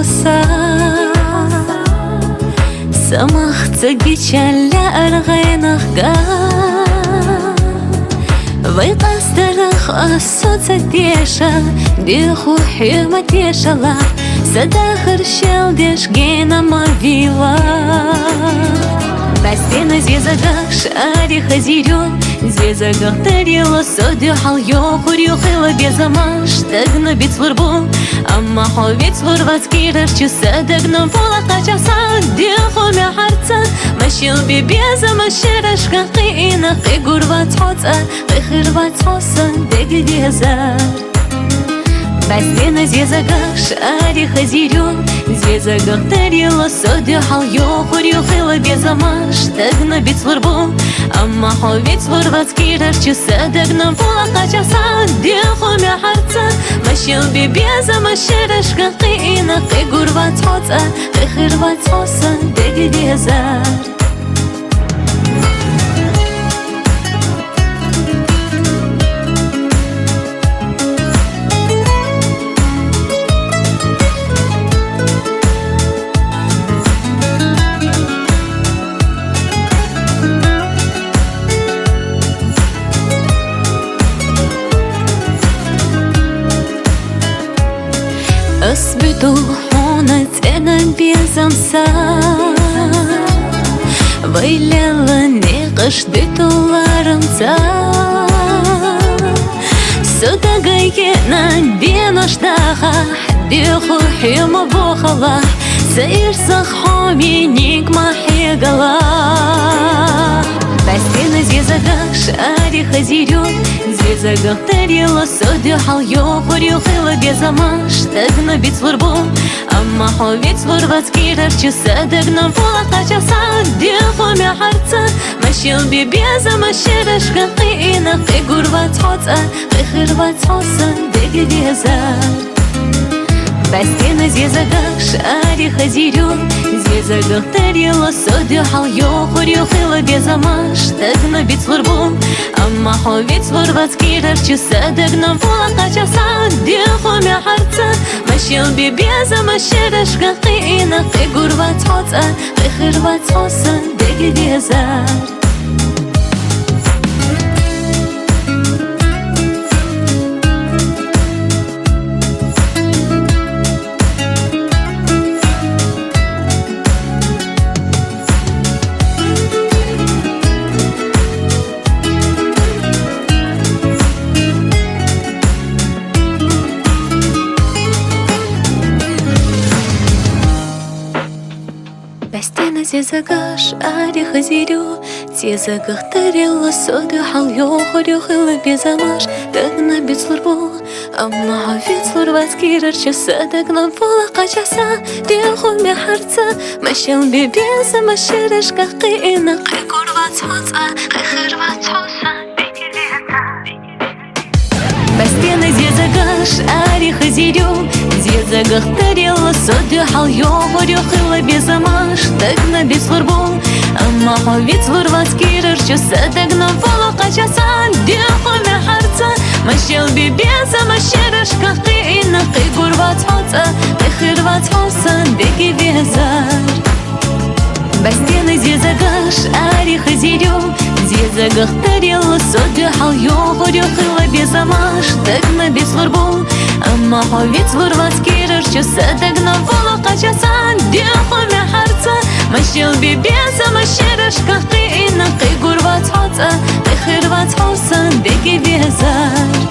بخوصا سمخت بيشال أرغينخ ويقصدرخ الصوت ديشا ديخو حيمة ديشالا سداخر شال ديش جينا ما فيلا Бастина звездах шари хазирю Звездах тарила соди халью Хурю хила безамаш Тагна бит сварбу Амма ховит сварват скираш Чуса тагна пола хачаса Диху мя харца Машил би безамашираш Кахина Хигурват хоца Хихирват хоса Деги дезар Бастина звездах шари хазирю Звездах тарила соди халью Хурю хила безамаш Тагна бит сварбу Амма ховит сварват скираш Чуса тагна пола хачаса Диху мя харца Машил би безамашираш Кахина Хигурват хоца Хихирват хоса Деги дезар أثبتوا هنا أنا بيزمسا ويلا نقش دتولارمسا سودا جاينا بيناشتاها ديخو حيما بوخلا سير صخومي نيك ما حيقلا Бастина звездах шари хазирю Звездах тарила соди халью Хурю хила безамаш Тагна бит сварбу Амма ховит сварват скираш Чуса тагна пола хачаса Диху мя харца Машил би безамашираш Кахина Хигурват хоца Хихирват хоса Деги дезар Бастина звездах шари хазирю Звездах тарила соди халью Хурю хила безамаш Тагна бит сварбу Амма ховит сварват скираш Чуса тагна пола хачаса Диху мя харца Машил би безамашираш Кахина Хигурват хоца Хихирват хоса Деги дезар Бастина звездах шари хазирю Звездах тарила соди халью Хурю хила безамаш Тагна бит сварбу Амма ховит сварват скираш Чуса тагна пола хачаса Диху мя харца Машил би безамашираш Кахина Хигурват хоца Хихирват хоса Деги дезар Бастина звездах шари хазирю Звездах тарила соди халью Хурю хила безамаш Тагна бит сварбу Амма ховит сварват скираш Чуса тагна пола хачаса Диху мя харца Машил би безамашираш Кахина Хигурват хоца Хихирват хоса Деги дезар Бастина звездах шари хазирю Звездах тарила соди халью Хурю хила безамаш Тагна бит сварбу Амма ховит сварват скираш Чуса тагна пола хачаса Диху мя харца Машил би безамашираш Кахина Хигурват хоца Хихирват хоса Деги дезар